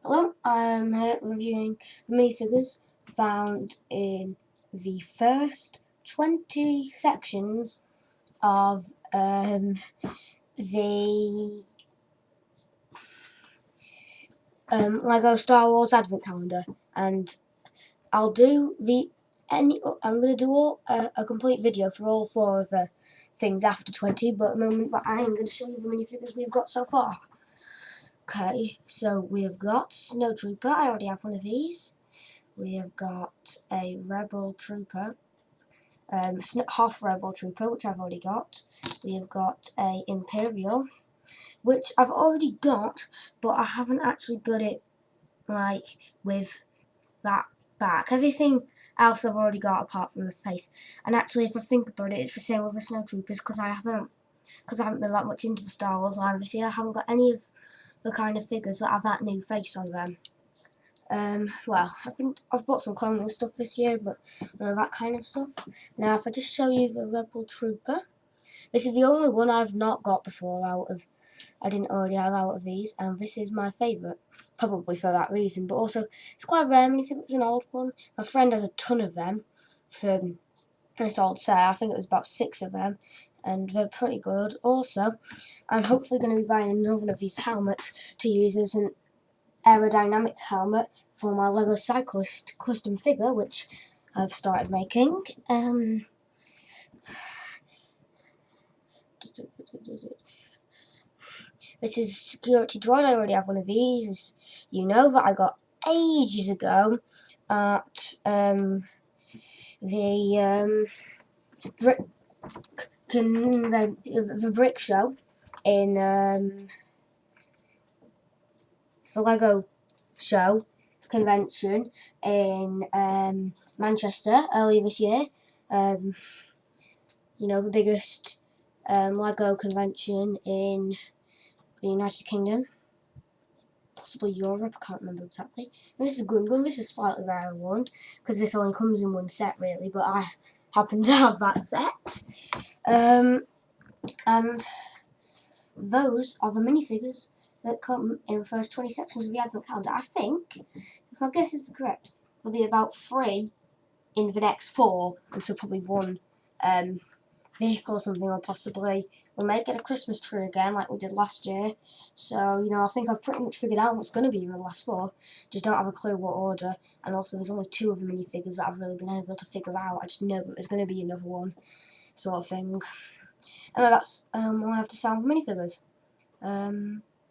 Hello, I'm here reviewing the minifigures found in the first 20 sections of the Lego Star Wars Advent Calendar, and I'm going to do a complete video for all 4 of the things after 20, but at the moment I am going to show you the minifigures we've got so far. Okay, so we have got Snow Trooper. I already have one of these. We have got a Rebel Trooper, Hoth Rebel Trooper, which I've already got. We have got a Imperial, which I've already got, but I haven't actually got it like with that back. Everything else I've already got apart from the face. And actually, if I think about it, it's the same with the Snow Troopers because I haven't been that much into the Star Wars line this year. I haven't got any of the kind of figures that have that new face on them. Well, I've bought some Clone Wars stuff this year, but that kind of stuff. Now, if I just show you the Rebel Trooper, this is the only one I've not got before I didn't already have out of these, and this is my favourite, probably for that reason, but also it's quite rare when you think it's an old one. My friend has a ton of them from this old set. I think it was about 6 of them, and they're pretty good. Also, I'm hopefully going to be buying another of these helmets to use as an aerodynamic helmet for my Lego Cyclist custom figure, which I've started making. This is Security Droid. I already have one of these. You know that I got ages ago at the brick show in the Lego show convention in Manchester earlier this year. You know, the biggest Lego convention in the United Kingdom, possibly Europe, I can't remember exactly. This is a good one. This is a slightly rarer one because this only comes in one set really, but I happen to have that set. And those are the minifigures that come in the first 20 sections of the Advent Calendar. I think, if my guess is correct, there'll be about 3 in the next 4, and so probably 1 vehicle or something, or possibly we might get a Christmas tree again like we did last year. So, you know, I think I've pretty much figured out what's going to be in the last 4, just don't have a clue what order. And also there's only 2 of the minifigures that I've really been able to figure out. I just know that there's going to be another one, sort of thing. And that's all I have to say on minifigures.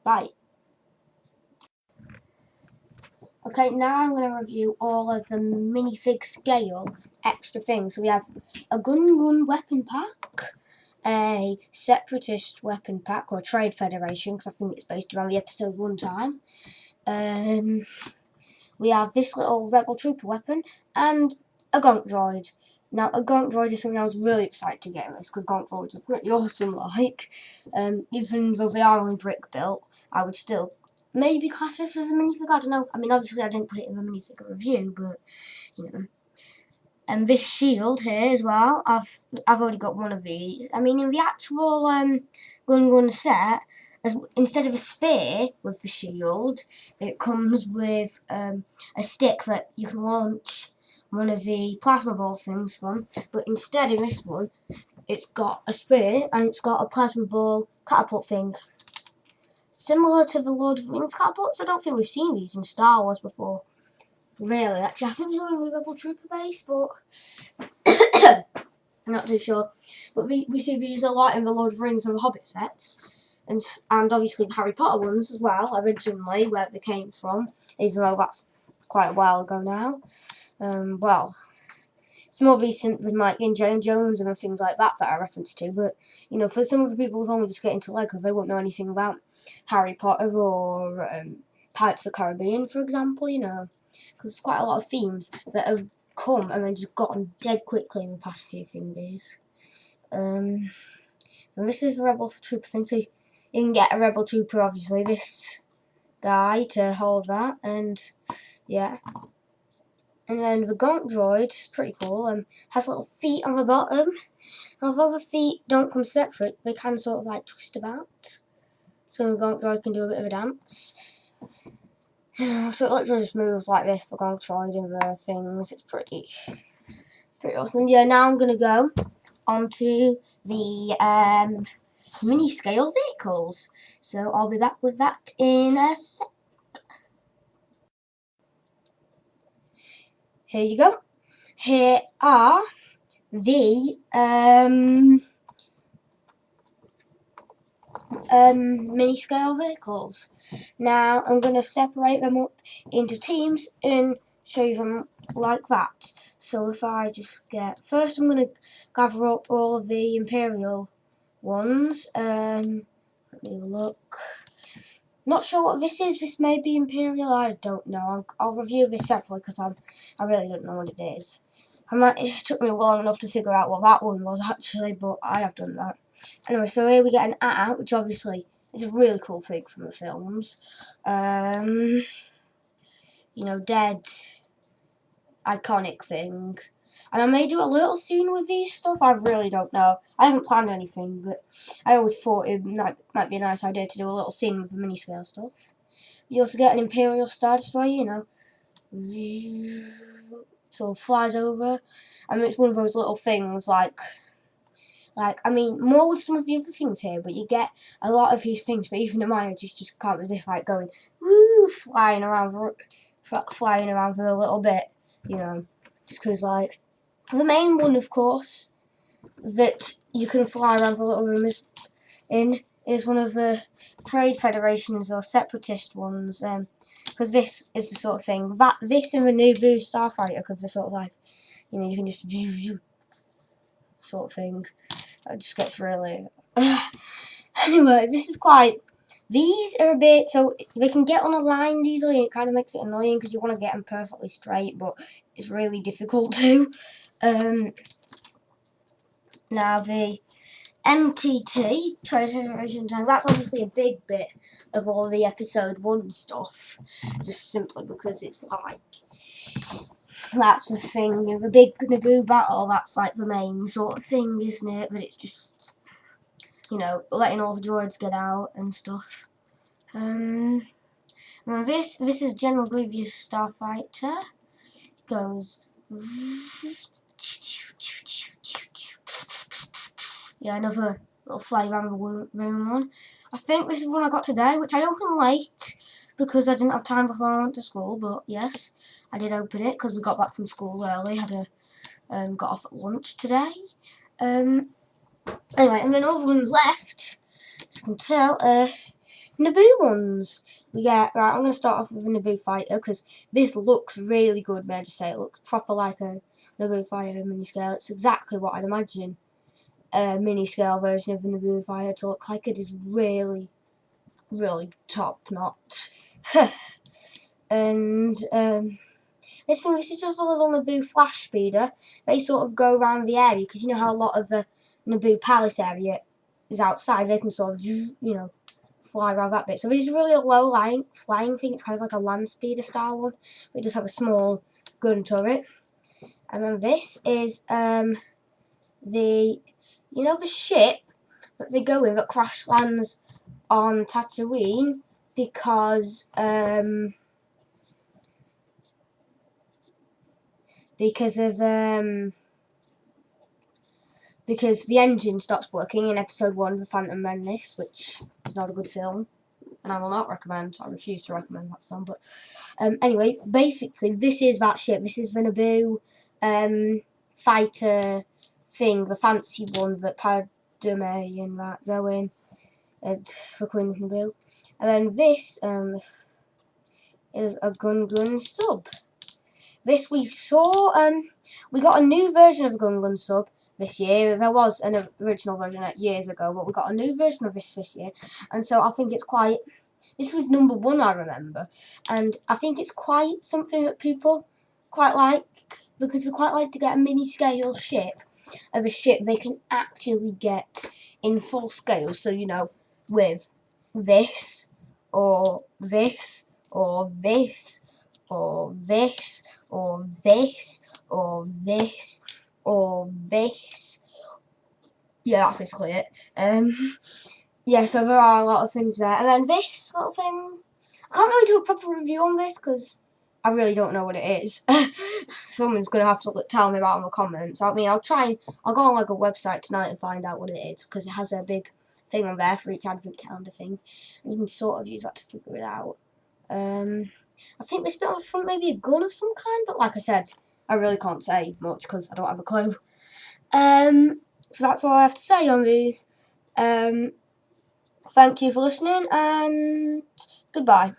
Bye. Okay, now I'm going to review all of the minifig scale extra things. So we have a gun weapon pack, a separatist weapon pack, or Trade Federation, because I think it's based around the episode 1 time. We have this little Rebel Trooper weapon, and a Gonk Droid. Now, a Gonk Droid is something I was really excited to get in this, because Gonk Droids are pretty awesome, like. Even though they are only brick built, I would still maybe class this as a minifig, I don't know. I mean, obviously I didn't put it in the minifigure review, but, you know. And this shield here as well, I've already got one of these. I mean, in the actual gun set, instead of a spear with the shield, it comes with a stick that you can launch one of the plasma ball things from. But instead in this one, it's got a spear and it's got a plasma ball catapult thing. Similar to the Lord of the Rings catapults. I don't think we've seen these in Star Wars before. Really, actually, I think they were in the Rebel Trooper base, but I'm not too sure. But we see these a lot in the Lord of the Rings and the Hobbit sets, and obviously the Harry Potter ones as well, originally, where they came from, even though that's quite a while ago now. Well, it's more recent with like Indiana Jones and things like that I reference to, but, you know, for some of the people who've only just get into Lego, they won't know anything about Harry Potter or Pirates of the Caribbean, for example, you know, because there's quite a lot of themes that have come and then just gotten dead quickly in the past few days. And this is the Rebel Trooper thing, so you can get a Rebel Trooper, obviously, this guy to hold that, and yeah. And then the Gonk Droid is pretty cool, has little feet on the bottom. Although the feet don't come separate, they can sort of like twist about. So the Gonk Droid can do a bit of a dance. So it literally just moves like this for Gontroid and the things. It's pretty awesome. Yeah, now I'm gonna go onto the mini scale vehicles. So I'll be back with that in a sec. Here you go. Here are the mini scale vehicles. Now I'm going to separate them up into teams and show you them like that. So if I just get, first I'm going to gather up all of the Imperial ones. Let me look. Not sure what this is. This may be Imperial. I don't know. I'll review this separately because I really don't know what it is. It took me long enough to figure out what that one was actually, but I have done that. Anyway, so here we get an AT, which obviously is a really cool thing from the films. You know, dead, iconic thing. And I may do a little scene with these stuff, I really don't know. I haven't planned anything, but I always thought it might be a nice idea to do a little scene with the mini scale stuff. You also get an Imperial Star Destroyer, you know. Sort of flies over. I mean, it's one of those little things like I mean, more with some of the other things here, but you get a lot of these things, but even the managers just can't resist, like, going, woo, flying around for a little bit, you know, just because, like, the main one, of course, that you can fly around the little room is one of the trade federations or separatist ones, because this is the sort of thing, this and the Naboo Starfighter, because they're sort of like, you know, you can just sort of thing. It just gets really... Anyway, these are a bit... So, they can get on a line easily, and it kind of makes it annoying because you want to get them perfectly straight, but it's really difficult to. Now, the MTT, Trade Federation Tank, that's obviously a big bit of all the Episode 1 stuff, just simply because it's like... That's the thing, in the big Naboo battle, that's like the main sort of thing, isn't it? But it's just, you know, letting all the droids get out and stuff. This is General Grievous Starfighter. It goes... Yeah, another little fly around the room one. I think this is one I got today, which I opened late because I didn't have time before I went to school, but yes, I did open it because we got back from school early, got off at lunch today. Anyway, and then other ones left, as you can tell, Naboo ones. We get, right, I'm going to start off with a Naboo fighter because this looks really good, may I just say. It looks proper like a Naboo fighter mini scale. It's exactly what I'd imagine a mini scale version of a Naboo fighter to look like. It is really, really top notch. And this is just a little Naboo flash speeder. They sort of go around the area because you know how a lot of the Naboo Palace area is outside. They can sort of, you know, fly around that bit. So this is really a low flying thing. It's kind of like a land speeder style one. We just have a small gun turret. And then this is the ship that they go in that crash lands on Tatooine because the engine stops working in Episode 1 of The Phantom Menace, which is not a good film, and I will not recommend. I refuse to recommend that film. But anyway, basically, this is that ship. This is the Naboo fighter thing, the fancy one that Padme and that go in for Queen Naboo. And then this is a Gungan sub. This we saw, we got a new version of a Gungan sub this year. There was an original version years ago, but we got a new version of this year. And so I think it's quite, this was #1, I remember. And I think it's quite something that people quite like, because we quite like to get a mini scale ship of a ship they can actually get in full scale. So, you know, with this, or this, or this, or this, or this, or this, or this. Yeah, that's basically it. Yeah, so there are a lot of things there. And then this little thing, I can't really do a proper review on this because I really don't know what it is. Someone's gonna have to tell me about it in the comments. I mean, I'll go on like a website tonight and find out what it is because it has a big thing on there for each advent calendar thing, and you can sort of use that to figure it out. I think this bit on the front may be a gun of some kind, but like I said, I really can't say much because I don't have a clue. So that's all I have to say on these. Thank you for listening and goodbye.